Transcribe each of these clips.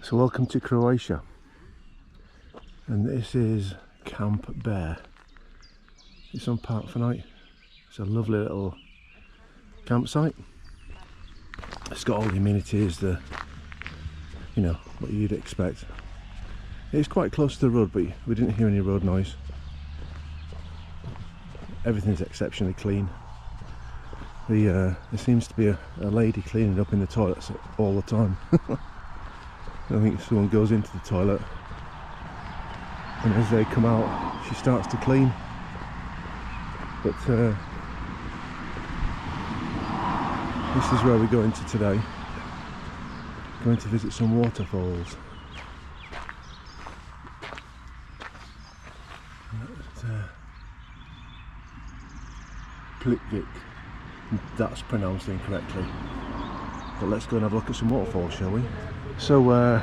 So welcome to Croatia, and this is Camp Bear. It's on Park for Night. It's a lovely little campsite. It's got all the amenities, you know, what you'd expect. It's quite close to the road, but we didn't hear any road noise. Everything's exceptionally clean. There seems to be a lady cleaning up in the toilets all the time. I think someone goes into the toilet, and as they come out, she starts to clean. But this is where we're going to today. Going to visit some waterfalls. Plitvicke. That's pronounced incorrectly. But let's go and have a look at some waterfalls, shall we? So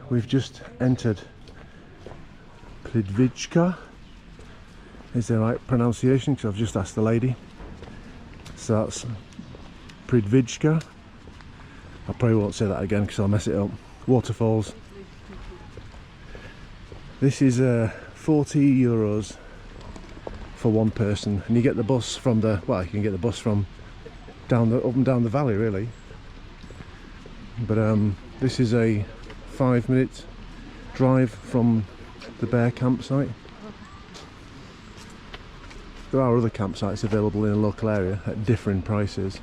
we've just entered Plitvicke. Is the right pronunciation? Because I've just asked the lady. So that's Plitvicke. I probably won't say that again because I'll mess it up. Waterfalls. This is €40 for one person, and you get the bus from you can get the bus from up and down the valley, really. But this is a 5-minute drive from the Bear campsite. There are other campsites available in the local area at differing prices.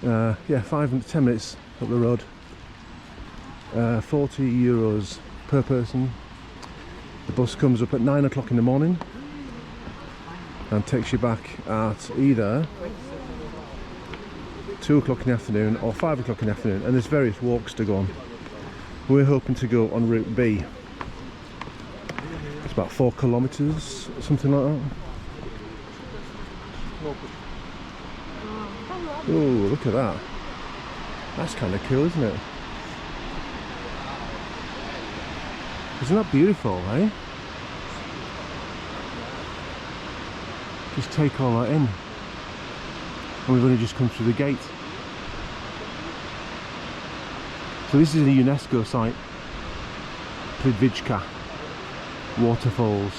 Yeah, 5-10 minutes up the road. €40 per person. The bus comes up at 9 o'clock in the morning and takes you back at either 2 o'clock in the afternoon or 5 o'clock in the afternoon, and there's various walks to go on. We're hoping to go on route B. It's about 4 kilometres, something like that. Oh, look at that. That's kind of cool, isn't it? Isn't that beautiful, eh? Just take all that in. And we've only just come through the gate. So this is a UNESCO site, Plitvicke Waterfalls.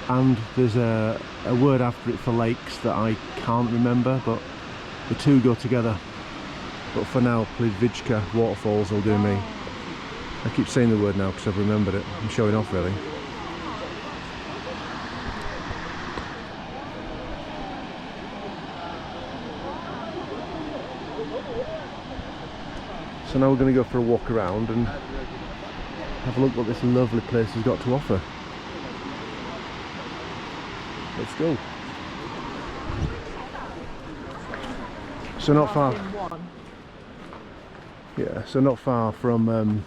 And there's a word after it for lakes that I can't remember, but the two go together. But for now, Plitvicke Waterfalls will do me. I keep saying the word now because I've remembered it. I'm showing off, really. So now we're going to go for a walk around and have a look what this lovely place has got to offer. Let's go. So not far. Yeah, so not far from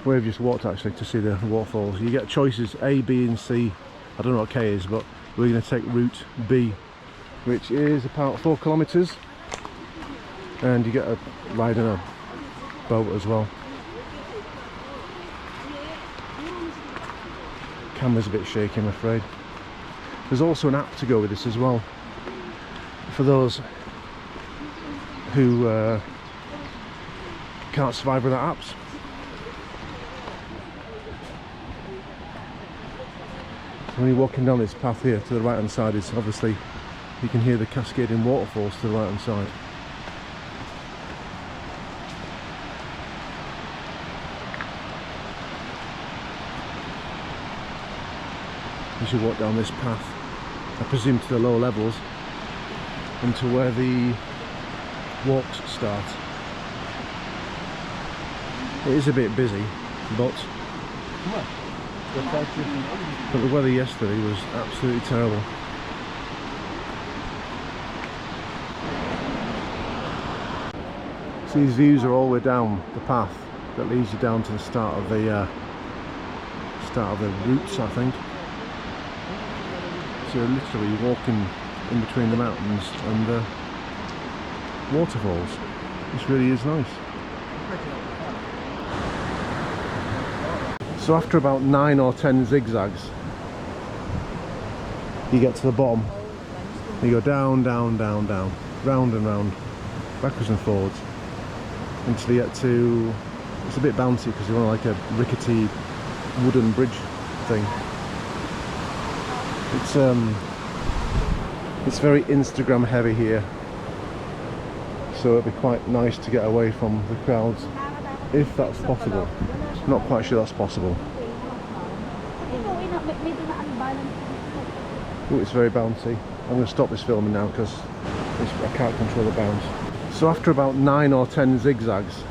where we've just walked, actually, to see the waterfalls. You get choices A, B and C. I don't know what K is, but we're going to take route B, which is about 4 kilometres, and you get a ride on a boat as well. Camera's a bit shaky, I'm afraid. There's also an app to go with this as well, for those who can't survive without apps. When you're walking down this path here, to the right hand side is obviously, you can hear the cascading waterfalls to the right hand side. You should walk down this path, I presume to the lower levels, and to where the walks start. It is a bit busy, but the weather yesterday was absolutely terrible. So these views are all the way down the path that leads you down to the start of the routes, I think. So you're literally walking in between the mountains and the waterfalls. This really is nice. So after about 9 or 10 zigzags, you get to the bottom, You go down, down, down, down, round and round, backwards and forwards, until you get to, it's a bit bouncy because you're on like a rickety wooden bridge thing. It's very Instagram heavy here, so it'd be quite nice to get away from the crowds if that's possible. Not quite sure that's possible. Oh, it's very bouncy. I'm going to stop this filming now because I can't control the bounce. So after about 9 or 10 zigzags,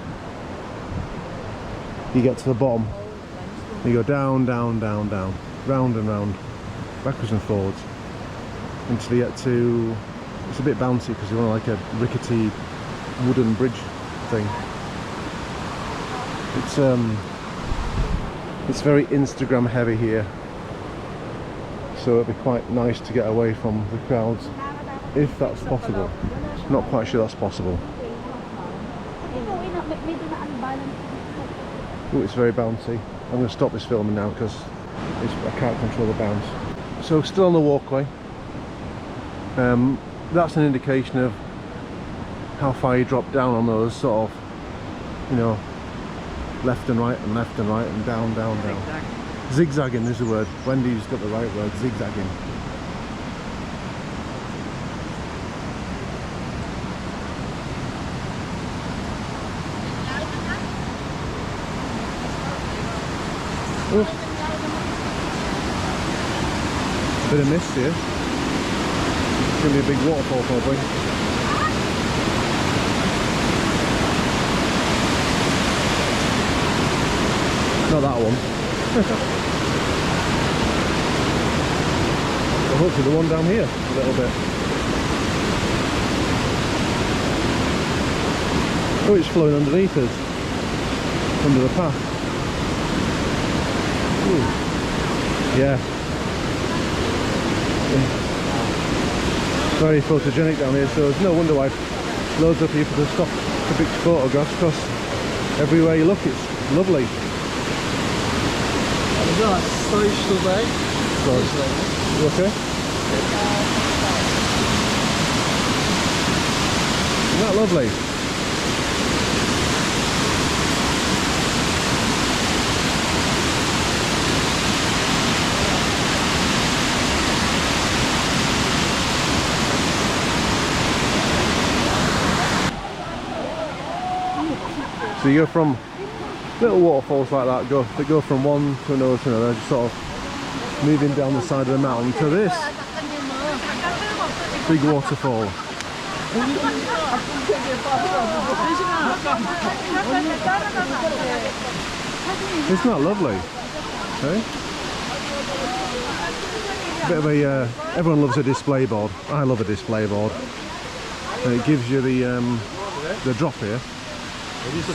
you get to the bottom. You go down, down, down, down, round and round, backwards and forwards, until you get to, it's a bit bouncy because you're on like a rickety wooden bridge thing. It's very Instagram heavy here, so it'd be quite nice to get away from the crowds if that's possible. Not quite sure that's possible. Oh, it's very bouncy. I'm going to stop this filming now because I can't control the bounce. So still on the walkway. That's an indication of how far you drop down on those sort of, you know, left and right and left and right and down, down, down. Zigzagging is the word. Wendy's got the right word, zigzagging. Oh. Bit of mist here. It's going to be a big waterfall probably. Not that one. Well, hopefully the one down here a little bit. Oh, it's flowing underneath us, under the path. Ooh. Yeah. Very photogenic down here, so it's no wonder why loads of people have stopped to pick photographs, because everywhere you look it's lovely. You okay? Isn't that lovely? So you go from little waterfalls like that, they go from one to another, just sort of moving down the side of the mountain to this big waterfall. Isn't that lovely? Okay. Bit of a everyone loves a display board. I love a display board, and it gives you the drop here.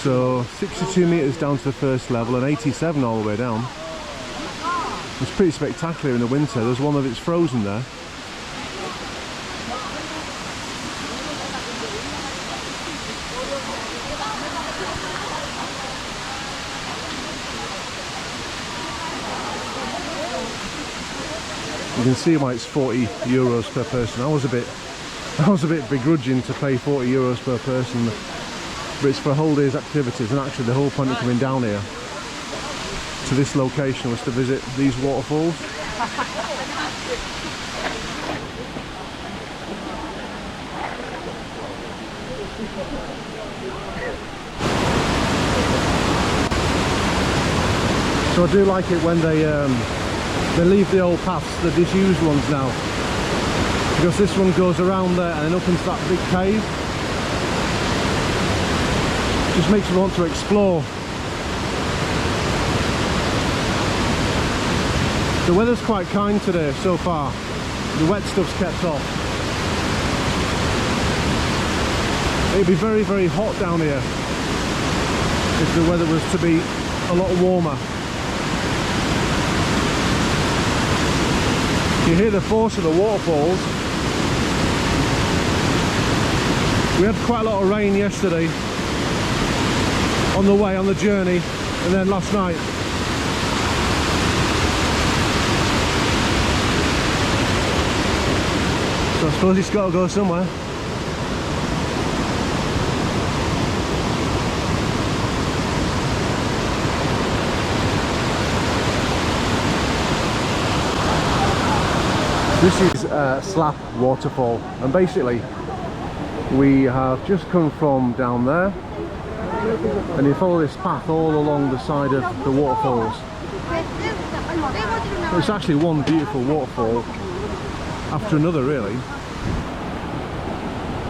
So 62 metres down to the first level and 87 all the way down. It's pretty spectacular in the winter. There's one of it's frozen there. You can see why it's 40 euros per person. I was a bit begrudging to pay 40 euros per person, but it's for a whole day's activities, and actually the whole point of coming down here to this location was to visit these waterfalls. So I do like it when they leave the old paths, the disused ones now, because this one goes around there and then up into that big cave. Just makes me want to explore. The weather's quite kind today so far. The wet stuff's kept off. It'd be very, very hot down here if the weather was to be a lot warmer. You hear the force of the waterfalls. We had quite a lot of rain yesterday on the way, on the journey, and then last night. So I suppose it's got to go somewhere. This is Slap Waterfall, and basically we have just come from down there, and you follow this path all along the side of the waterfalls. It's actually one beautiful waterfall after another, really.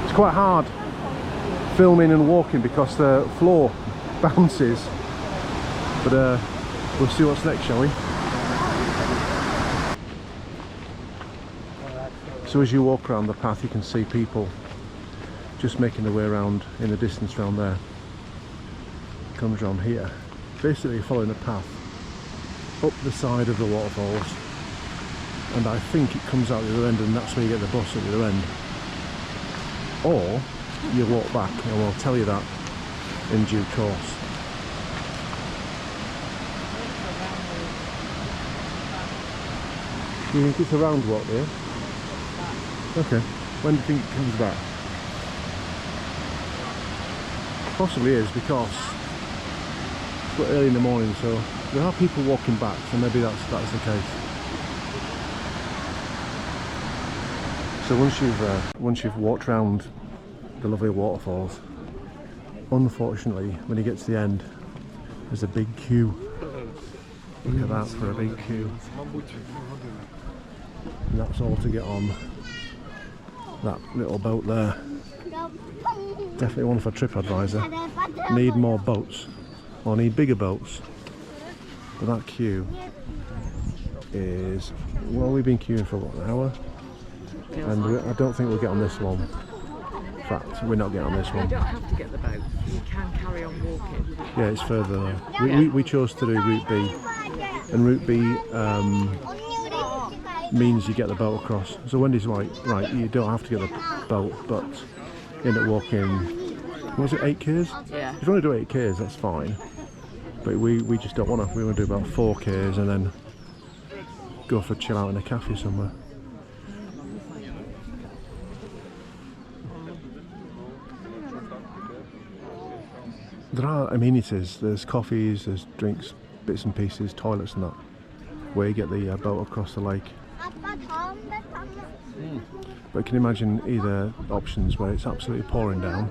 It's quite hard filming and walking because the floor bounces, but we'll see what's next, shall we? So as you walk around the path, you can see people just making their way around in the distance around there. Comes around here, basically following a path up the side of the waterfalls, and I think it comes out the other end, and that's where you get the bus at the other end. Or you walk back, and I'll tell you that in due course. Do you think it's a round walk there? Okay. When do you think it comes back? Possibly is, because it's quite early in the morning, so there are people walking back, so maybe that's the case. So once you've walked around the lovely waterfalls, unfortunately, when you get to the end, there's a big queue. Look at that for a big queue. And that's all to get on that little boat there. Definitely one for TripAdvisor. Need more boats, or need bigger boats. But that queue is, well, we've been queuing for what, an hour? And I don't think we'll get on this one. In fact, we're not getting on this one. You don't have to get the boat, you can carry on walking. Yeah, it's further there. We chose to do Route B, and Route B means you get the boat across. So Wendy's like, right, you don't have to get the boat, but you end up walking, was it 8 k's? Yeah. If you want to do 8 k's, that's fine. But we just don't want to. We want to do about 4 k's and then go for a chill out in a cafe somewhere. There are amenities, there's coffees, there's drinks, bits and pieces, toilets and that, where you get the boat across the lake. But can you imagine either options where it's absolutely pouring down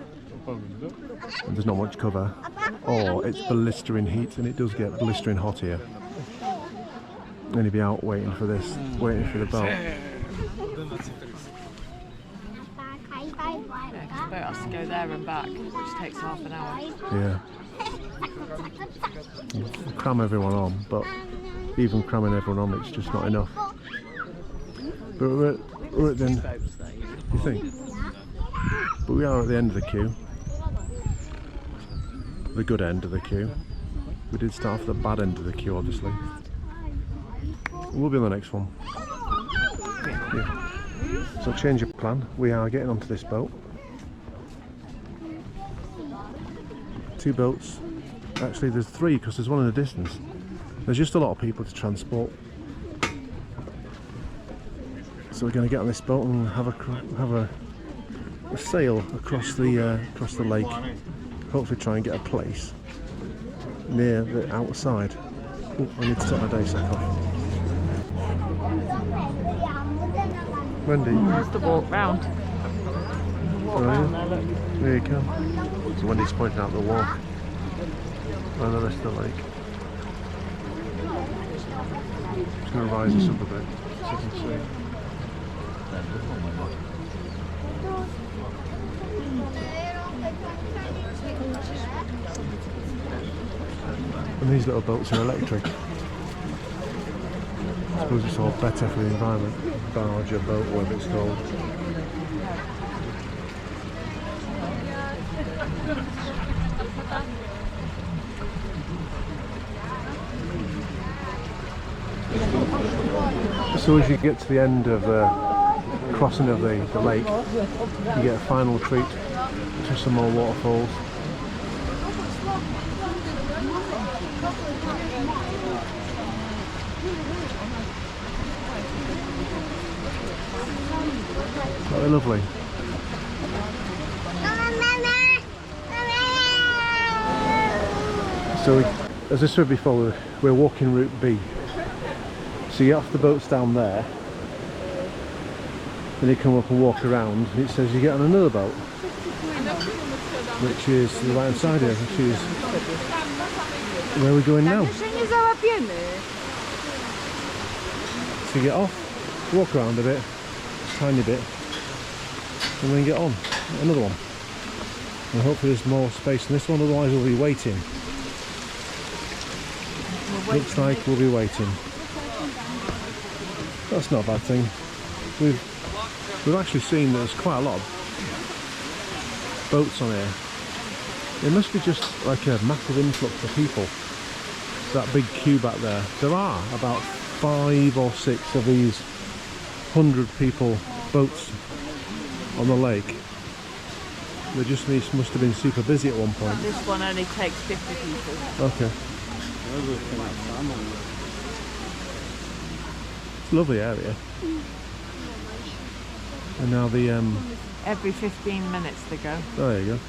and there's not much cover, or it's blistering heat, and it does get blistering hot here, and you'd be out waiting for the boat. Yeah, because the boat has to go there and back, which takes half an hour. Yeah. Cram everyone on, but even cramming everyone on, it's just not enough. But we're at the end. You think? But we are at the end of the queue. The good end of the queue. We did start off the bad end of the queue, obviously. We'll be on the next one. Yeah. So change of plan. We are getting onto this boat. 2 boats. Actually, there's 3 because there's one in the distance. There's just a lot of people to transport. So we're going to get on this boat and have a sail across the lake. Hopefully try and get a place near the outside. Oh, I need to take my day sack off. Wendy. There's the walk round. Walk round there, look. There you go. So Wendy's pointing out the walk around the rest of the lake. Just going to rise this up a bit so you can see. And these little boats are electric. I suppose it's all better for the environment. Barge or boat, whatever it's called. So as you get to the end of the crossing of the lake, you get a final treat to some more waterfalls. Very lovely. So, as I said before, we're walking route B. So you get off the boats down there, then you come up and walk around, and it says you get on another boat, which is to the right hand side here, which is where we're going now. So you get off, walk around a bit, tiny bit, and then get on another one. And hopefully there's more space in this one, otherwise we'll be waiting. Looks like we'll be waiting. That's not a bad thing. We've actually seen there's quite a lot of boats on here. It must be just like a massive influx of people. That big queue back there. There are about 5 or 6 of these 100 people boats on the lake. They just must have been super busy at one point. This one only takes 50 people. Okay. It's a lovely area. And now the Every 15 minutes they go. oh, there you go.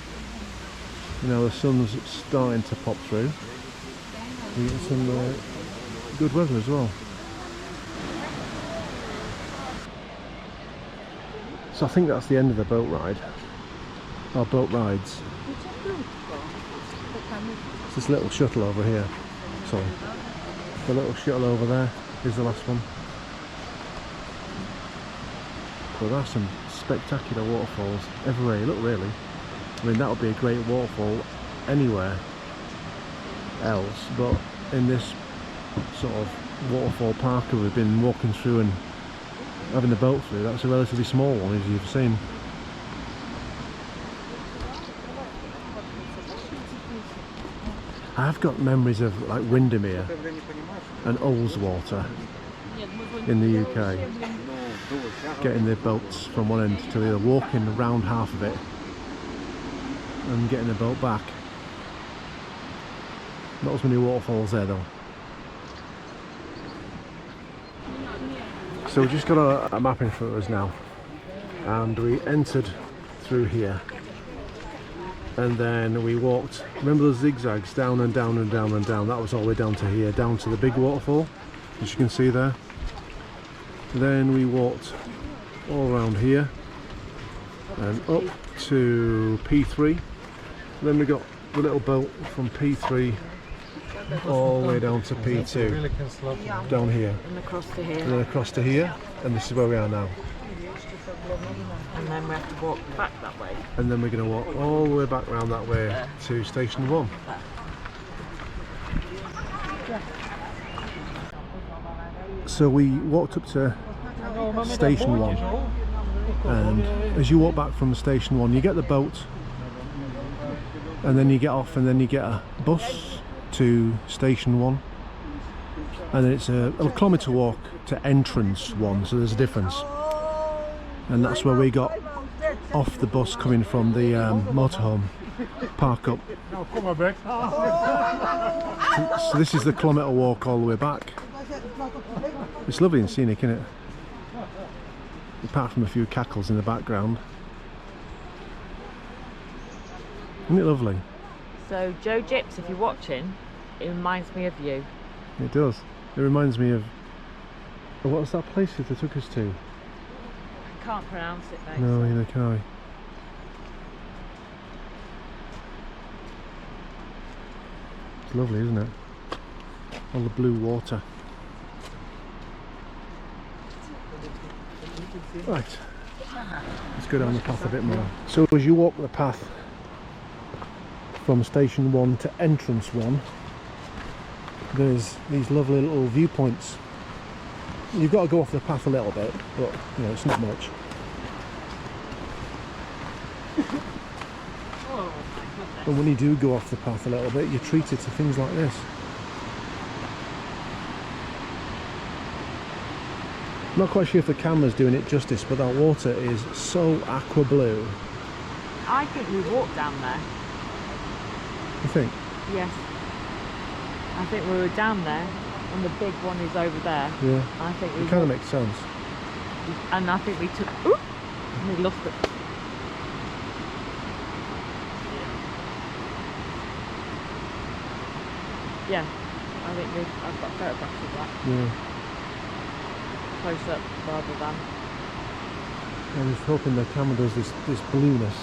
And now the sun's starting to pop through. We get some good weather as well. So I think that's the end of the boat ride. Our boat rides. It's this little shuttle over here. Sorry. The little shuttle over there is the last one. But there are some spectacular waterfalls everywhere you look, really. I mean, that would be a great waterfall anywhere else, but in this sort of waterfall park that we've been walking through and having the boat through, that's a relatively small one, as you've seen. I've got memories of like Windermere and Ullswater in the UK, getting the boats from one end to the other, walking around half of it and getting the boat back. Not as many waterfalls there though. So we've just got a map in front of us now, and we entered through here, and then we walked, remember those zigzags, down and down and down and down, that was all the way down to here, down to the big waterfall, as you can see there. Then we walked all around here and up to P3. Then we got the little boat from P3 all the way down to P2, down here, And across to here. and then across to here, and this is where we are now. And then we have to walk back that way. And then we're going to walk all the way back around that way to Station 1. So we walked up to Station 1, and as you walk back from Station 1 you get the boat, and then you get off, and then you get a bus to Station 1, and then it's a kilometre walk to Entrance 1, so there's a difference. And that's where we got off the bus coming from the motorhome park up. So this is the kilometre walk all the way back. It's lovely and scenic, isn't it? Apart from a few cackles in the background. Isn't it lovely? So Joe Gyps, if you're watching, it reminds me of you. It does. It reminds me of what was that place that they took us to? I can't pronounce it though. No, neither can I. It's lovely, isn't it? All the blue water. Right, let's go down the path a bit more. So as you walk the path from Station 1 to Entrance 1, there's these lovely little viewpoints. You've got to go off the path a little bit, but you know, it's not much. And when you do go off the path a little bit, you're treated to things like this. Not quite sure if the camera's doing it justice, but that water is so aqua blue. I think we walked down there. You think? Yes. I think we were down there, and the big one is over there. Yeah. I think we It kind of walked. makes sense. and I think we took. Ooh, we lost it. Yeah, I think I've got photographs of that. Yeah. Close up rather than. I'm just hoping the camera does this blueness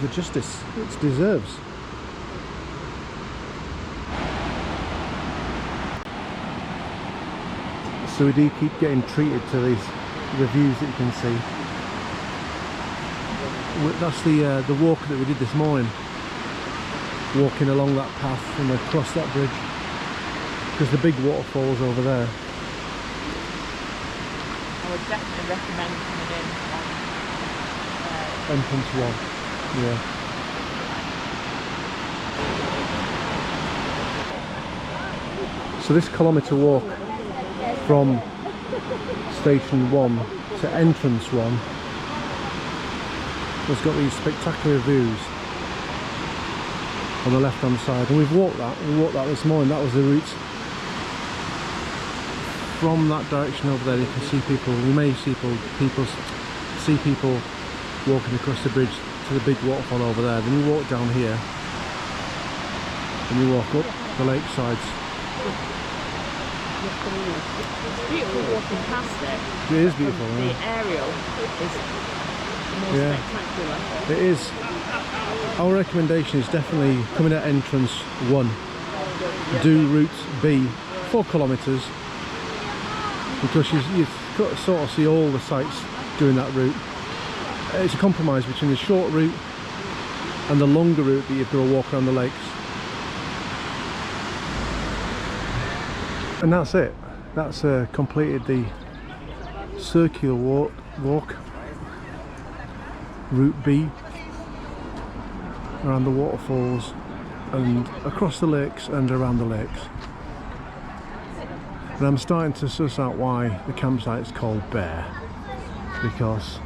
the justice it deserves. So we do keep getting treated to these views that you can see. That's the walk that we did this morning. Walking along that path and across that bridge. Because the big waterfall's over there. I would definitely recommend coming in on entrance 1. Yeah. So this kilometre walk from station 1 to entrance 1 has got these spectacular views on the left hand side, and we walked that this morning. That was the route from that direction over there. You can see people, you may see people walking across the bridge to the big waterfall over there. Then you walk down here and you walk up the lake sides. It's beautiful walking past it. It is beautiful. The aerial is more spectacular. It is. Our recommendation is definitely coming at entrance 1. Do route B, 4 kilometres, because you sort of see all the sights doing that route. It's a compromise between the short route and the longer route that you've got to walk around the lakes. And that's it. That's completed the circular walk, route B, around the waterfalls and across the lakes and around the lakes. And I'm starting to suss out why the campsite is called Bear, because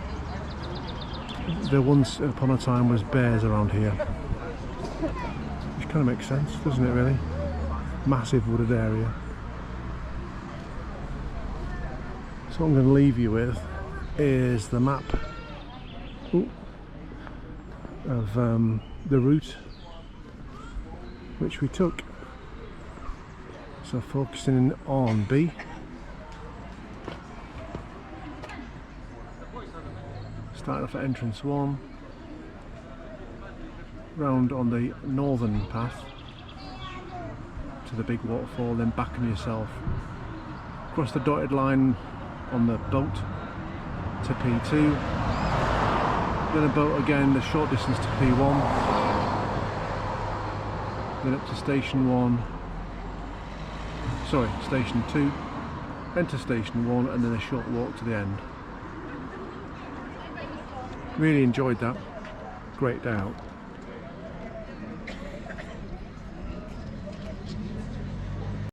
there once upon a time was bears around here, which kind of makes sense, doesn't it really? Massive wooded area. So what I'm going to leave you with is the map of the route which we took. So focusing on B. Starting off at entrance 1, round on the northern path to the big waterfall, then back on yourself, across the dotted line on the boat to P2, then a boat again the short distance to P1, then up to station 2, then to station 1, and then a short walk to the end. Really enjoyed that. Great day out.